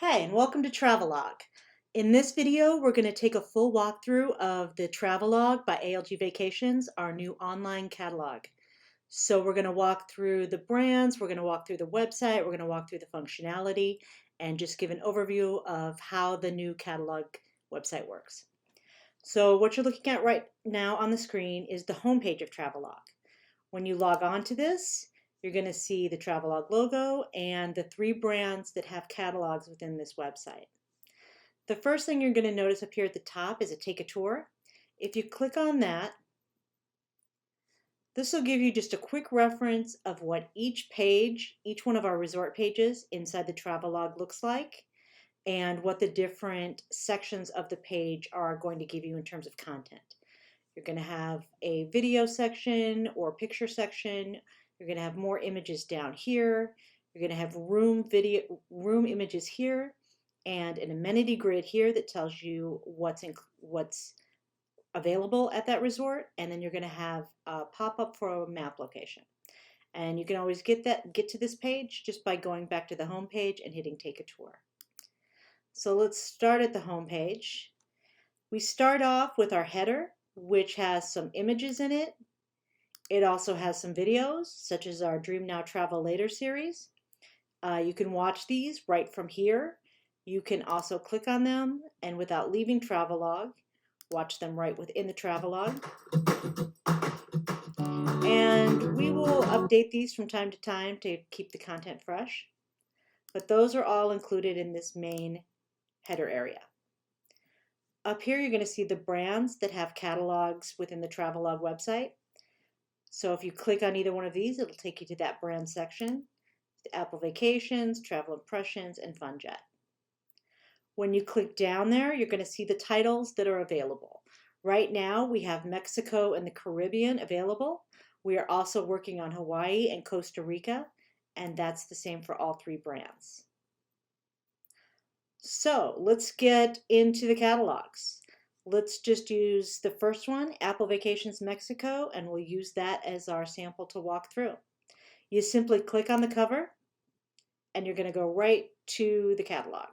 Hi, and welcome to Travelogue. In this video, we're going to take a full walkthrough of the Travelogue by ALG Vacations, our new online catalog. So we're going to walk through the brands, we're going to walk through the website, we're going to walk through the functionality, and just give an overview of how the new catalog website works. So what you're looking at right now on the screen is the homepage of Travelogue. When you log on to this, you're going to see the Travelogue logo and the 3 brands that have catalogs within this website. The first thing you're going to notice up here at the top is a take a tour. If you click on that, this will give you just a quick reference of what each page, each one of our resort pages inside the Travelogue looks like, and what the different sections of the page are going to give you in terms of content. You're going to have a video section or picture section. You're going to have more images down here. You're going to have room images here, and an amenity grid here that tells you what's available at that resort. And then you're going to have a pop-up for a map location. And you can always get to this page just by going back to the home page and hitting take a tour. So let's start at the home page. We start off with our header, which has some images in it. It also has some videos, such as our Dream Now Travel Later series. You can watch these right from here. You can also click on them and without leaving Travelogue, watch them right within the Travelogue. And we will update these from time to time to keep the content fresh. But those are all included in this main header area. Up here, you're going to see the brands that have catalogs within the Travelogue website. So if you click on either one of these, it'll take you to that brand section. Apple Vacations, Travel Impressions, and FunJet. When you click down there, you're going to see the titles that are available. Right now, we have Mexico and the Caribbean available. We are also working on Hawaii and Costa Rica, and that's the same for all 3 brands. So let's get into the catalogs. Let's just use the first one, Apple Vacations Mexico, and we'll use that as our sample to walk through. You simply click on the cover, and you're going to go right to the catalog.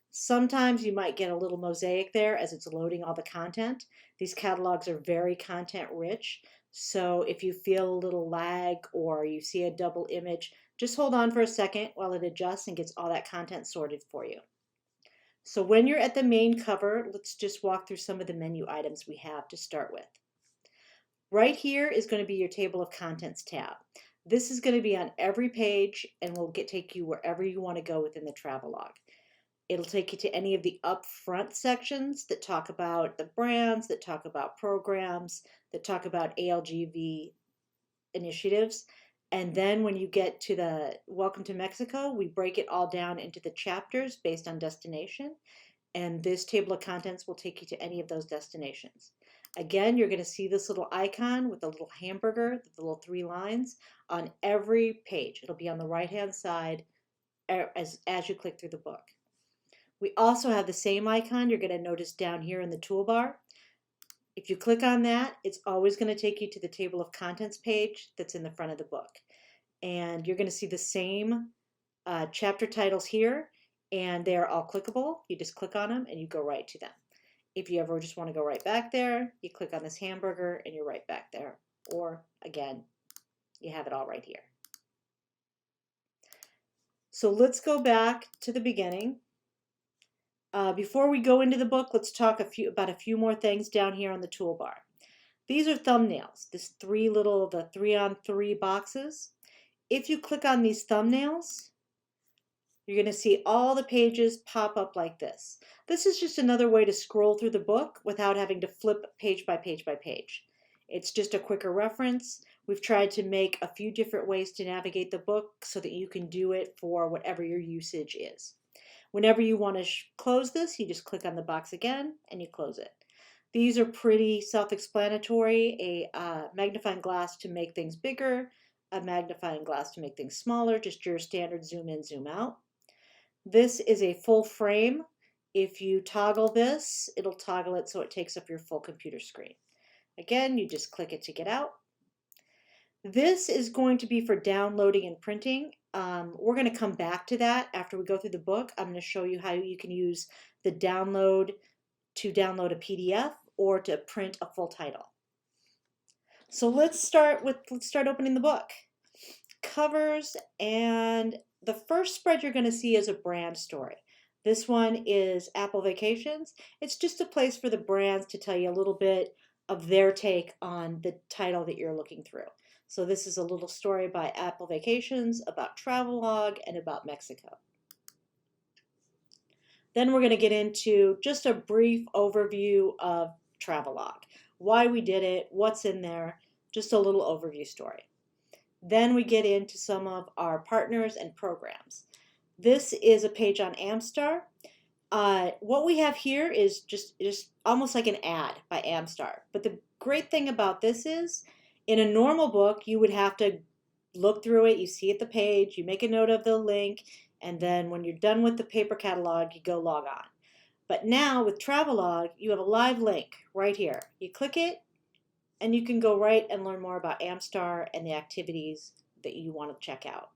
Sometimes you might get a little mosaic there as it's loading all the content. These catalogs are very content rich, so if you feel a little lag or you see a double image, just hold on for a second while it adjusts and gets all that content sorted for you. So when you're at the main cover, let's just walk through some of the menu items we have to start with. Right here is going to be your table of contents tab. This is going to be on every page and will take you wherever you want to go within the Travelogue. It'll take you to any of the upfront sections that talk about the brands, that talk about programs, that talk about ALGV initiatives. And then when you get to the Welcome to Mexico, we break it all down into the chapters based on destination. And this table of contents will take you to any of those destinations. Again, you're going to see this little icon with the little hamburger, the little 3 lines on every page. It'll be on the right-hand side as you click through the book. We also have the same icon you're going to notice down here in the toolbar. If you click on that, it's always going to take you to the table of contents page that's in the front of the book. And you're going to see the same chapter titles here, and they're all clickable. You just click on them and you go right to them. If you ever just want to go right back there, you click on this hamburger and you're right back there. Or again, you have it all right here. So let's go back to the beginning. Before we go into the book, let's talk about a few more things down here on the toolbar. These are thumbnails, the 3-on-3 boxes. If you click on these thumbnails, you're going to see all the pages pop up like this. This is just another way to scroll through the book without having to flip page by page by page. It's just a quicker reference. We've tried to make a few different ways to navigate the book so that you can do it for whatever your usage is. Whenever you want to close this, you just click on the box again and you close it. These are pretty self-explanatory. A magnifying glass to make things bigger, a magnifying glass to make things smaller, just your standard zoom in, zoom out. This is a full frame. If you toggle this, it'll toggle it so it takes up your full computer screen. Again, you just click it to get out. This is going to be for downloading and printing. we're going to come back to that after we go through the book. I'm going to show you how you can use the download to download a PDF or to print a full title. So let's start opening the book. Covers, and the first spread you're going to see is a brand story. This one is Apple Vacations. It's just a place for the brands to tell you a little bit of their take on the title that you're looking through. So this is a little story by Apple Vacations about Travelogue and about Mexico. Then we're going to get into just a brief overview of Travelogue, why we did it, what's in there, just a little overview story. Then we get into some of our partners and programs. This is a page on Amstar. What we have here is just almost like an ad by Amstar. But the great thing about this is, in a normal book, you would have to look through it, you see at the page, you make a note of the link, and then when you're done with the paper catalog, you go log on. But now with Travelogue, you have a live link right here. You click it, and you can go right and learn more about Amstar and the activities that you want to check out.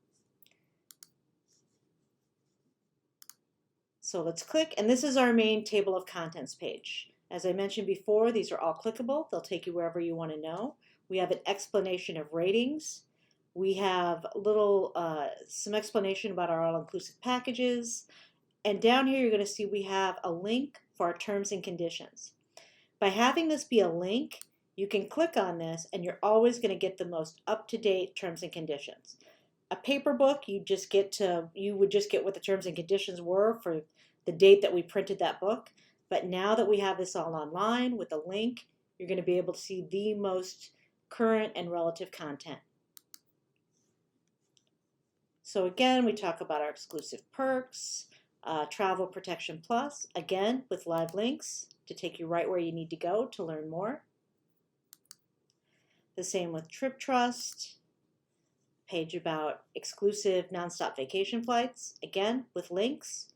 So let's click, and this is our main table of contents page. As I mentioned before, these are all clickable. They'll take you wherever you want to know. We have an explanation of ratings. We have some explanation about our all-inclusive packages. And down here, you're going to see we have a link for our terms and conditions. By having this be a link, you can click on this and you're always going to get the most up-to-date terms and conditions. A paper book, you would just get what the terms and conditions were for the date that we printed that book. But now that we have this all online with a link, you're going to be able to see the most current and relative content. So again, we talk about our exclusive perks, Travel Protection Plus, again with live links to take you right where you need to go to learn more. The same with Trip Trust, page about exclusive nonstop vacation flights, again with links.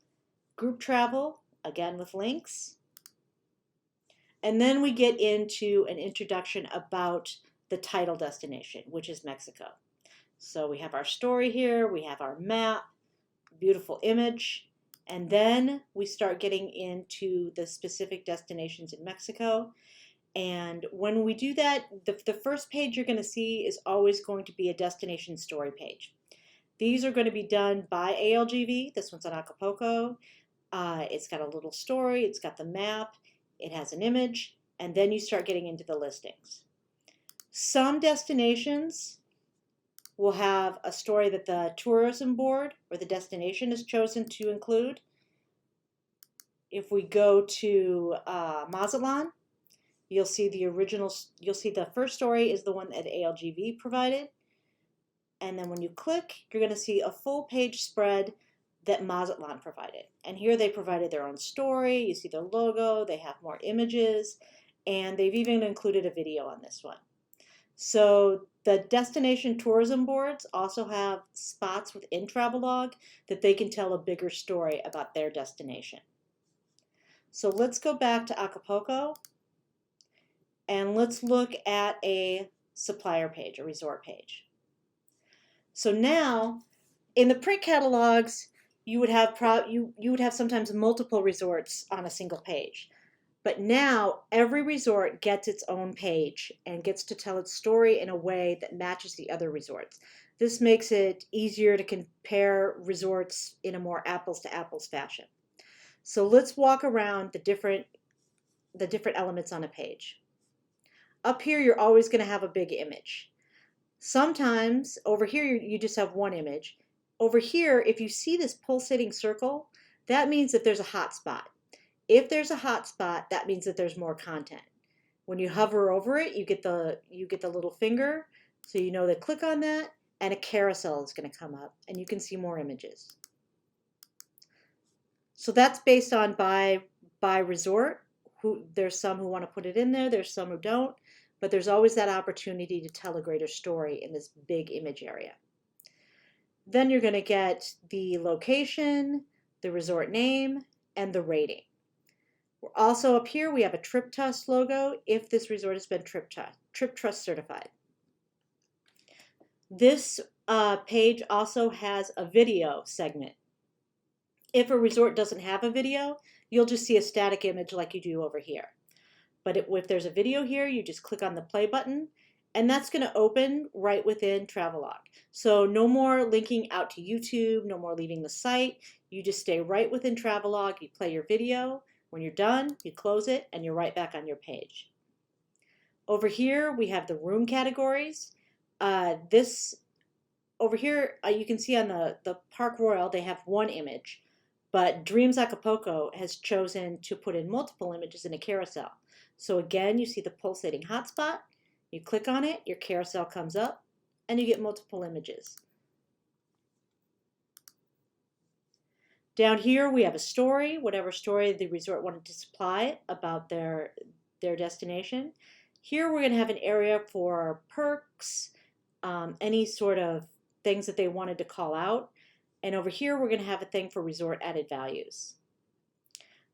Group travel, again with links. And then we get into an introduction about the title destination, which is Mexico. So we have our story here, we have our map, beautiful image, and then we start getting into the specific destinations in Mexico. And when we do that, the first page you're going to see is always going to be a destination story page. These are going to be done by ALGV. This one's on Acapulco. It's got a little story, it's got the map, it has an image, and then you start getting into the listings. Some destinations will have a story that the tourism board or the destination has chosen to include. If we go to Mazatlan, you'll see the first story is the one that ALGV provided. And then when you click, you're going to see a full page spread that Mazatlan provided. And here they provided their own story. You see their logo, they have more images, and they've even included a video on this one. So the destination tourism boards also have spots within Travelogue that they can tell a bigger story about their destination. So let's go back to Acapulco and let's look at a supplier page, a resort page. So now in the print catalogs, you would have sometimes multiple resorts on a single page. But now every resort gets its own page and gets to tell its story in a way that matches the other resorts. This makes it easier to compare resorts in a more apples to apples fashion. So let's walk around the different elements on a page. Up here, you're always going to have a big image. Sometimes over here, you just have one image. Over here, if you see this pulsating circle, that means that there's a hot spot. If there's a hot spot, that means that there's more content. When you hover over it, you get the little finger, so you know to click on that, and a carousel is going to come up, and you can see more images. So that's based on by resort. There's some who want to put it in there, there's some who don't, but there's always that opportunity to tell a greater story in this big image area. Then you're going to get the location, the resort name, and the rating. We're also up here, we have a Trip Trust logo if this resort has been Trip Trust certified. This page also has a video segment. If a resort doesn't have a video, you'll just see a static image like you do over here. But if there's a video here, you just click on the play button, and that's going to open right within Travelogue. So no more linking out to YouTube, no more leaving the site. You just stay right within Travelogue, you play your video. When you're done, you close it, and you're right back on your page. Over here, we have the room categories. Over here, you can see on the Park Royal, they have one image, but Dreams Acapulco has chosen to put in multiple images in a carousel. So again, you see the pulsating hotspot, you click on it, your carousel comes up, and you get multiple images. Down here, we have a story, whatever story the resort wanted to supply about their destination. Here, we're going to have an area for perks, any sort of things that they wanted to call out. And over here, we're going to have a thing for resort added values.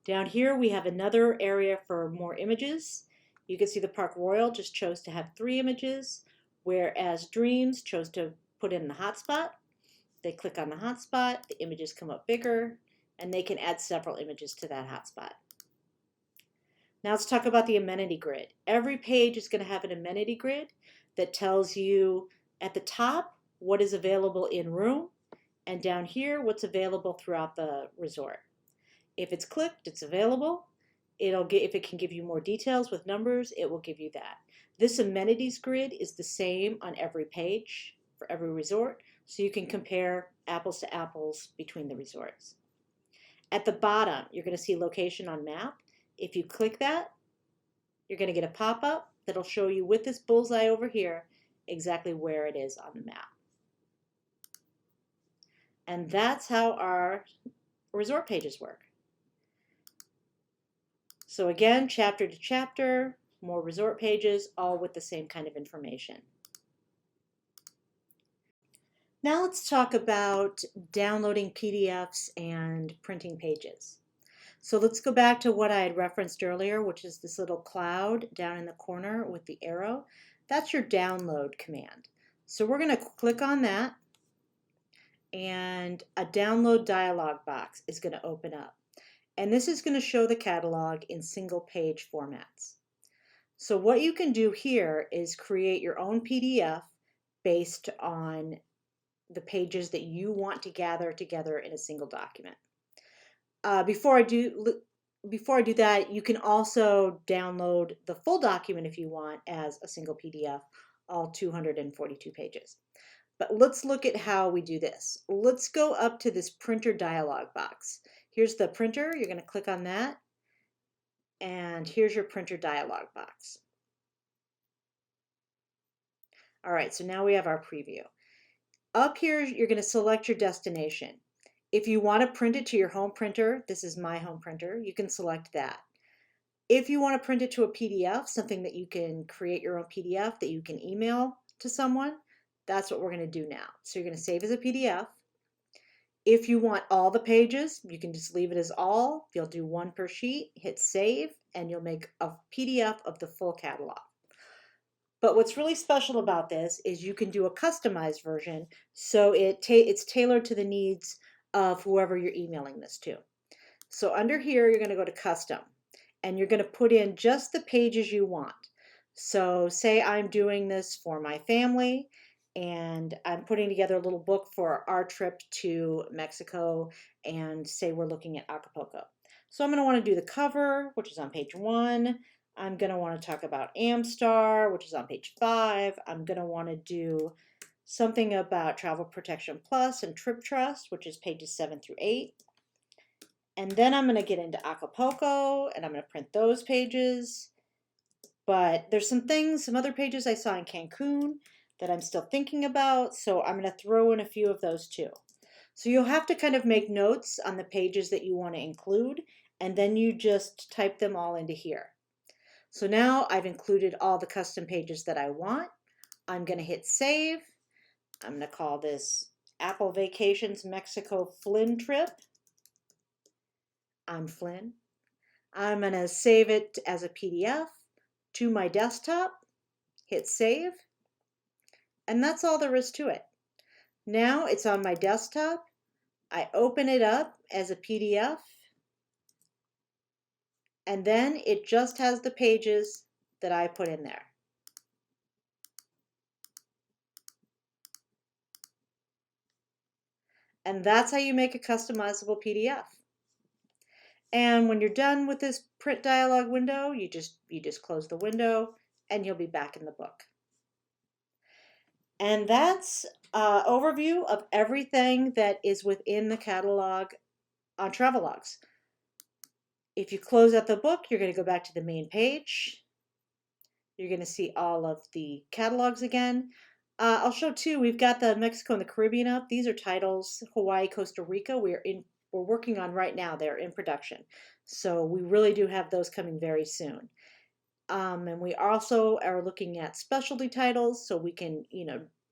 Down here, we have another area for more images. You can see the Park Royal just chose to have 3 images, whereas Dreams chose to put in the hotspot. They click on the hotspot, the images come up bigger, and they can add several images to that hotspot. Now let's talk about the amenity grid. Every page is going to have an amenity grid that tells you at the top what is available in room, and down here what's available throughout the resort. If it's clicked, it's available. If it can give you more details with numbers, it will give you that. This amenities grid is the same on every page for every resort, so you can compare apples to apples between the resorts. At the bottom, you're going to see location on map. If you click that, you're going to get a pop-up that'll show you with this bullseye over here exactly where it is on the map. And that's how our resort pages work. So again, chapter to chapter, more resort pages, all with the same kind of information. Now let's talk about downloading PDFs and printing pages. So let's go back to what I had referenced earlier, which is this little cloud down in the corner with the arrow. That's your download command. So we're going to click on that, and a download dialog box is going to open up. And this is going to show the catalog in single page formats. So what you can do here is create your own PDF based on the pages that you want to gather together in a single document. Before I do that, you can also download the full document if you want as a single PDF, all 242 pages. But let's look at how we do this. Let's go up to this printer dialog box. Here's the printer. You're going to click on that. And here's your printer dialog box. All right, so now we have our preview. Up here, you're going to select your destination. If you want to print it to your home printer, this is my home printer, you can select that. If you want to print it to a PDF, something that you can create your own PDF that you can email to someone, that's what we're going to do now. So you're going to save as a PDF. If you want all the pages, you can just leave it as all. You'll do 1 per sheet, hit save, and you'll make a PDF of the full catalog. But what's really special about this is you can do a customized version, so it's tailored to the needs of whoever you're emailing this to. So under here, you're going to go to custom, and you're going to put in just the pages you want. So say I'm doing this for my family, and I'm putting together a little book for our trip to Mexico, and say we're looking at Acapulco. So I'm going to want to do the cover, which is on page 1. I'm going to want to talk about Amstar, which is on page 5. I'm going to want to do something about Travel Protection Plus and Trip Trust, which is pages 7 through 8. And then I'm going to get into Acapulco, and I'm going to print those pages. But there's some other pages I saw in Cancun that I'm still thinking about, so I'm going to throw in a few of those too. So you'll have to kind of make notes on the pages that you want to include, and then you just type them all into here. So now I've included all the custom pages that I want. I'm going to hit save. I'm going to call this Apple Vacations Mexico Flynn Trip. I'm Flynn. I'm going to save it as a PDF to my desktop. Hit save. And that's all there is to it. Now it's on my desktop. I open it up as a PDF, and then it just has the pages that I put in there. And that's how you make a customizable PDF. And when you're done with this print dialog window, you just close the window and you'll be back in the book. And that's an overview of everything that is within the catalog on Travelogues. If you close out the book, you're going to go back to the main page. You're going to see all of the catalogs again. I'll show too, we've got the Mexico and the Caribbean up. These are titles, Hawaii, Costa Rica, we're working on right now. They're in production. So we really do have those coming very soon. And we also are looking at specialty titles so we can,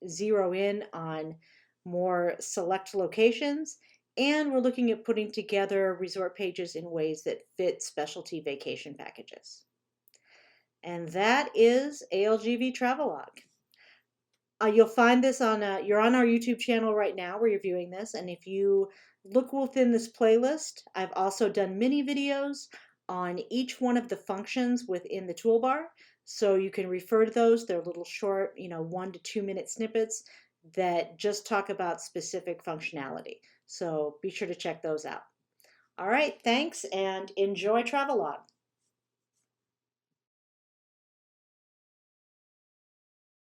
zero in on more select locations. And we're looking at putting together resort pages in ways that fit specialty vacation packages. And that is ALGV Travelogue. You'll find this you're on our YouTube channel right now where you're viewing this. And if you look within this playlist, I've also done mini videos on each one of the functions within the toolbar. So you can refer to those. They're little short, 1 to 2 minute snippets that just talk about specific functionality. So be sure to check those out. All right, thanks and enjoy Travelogue.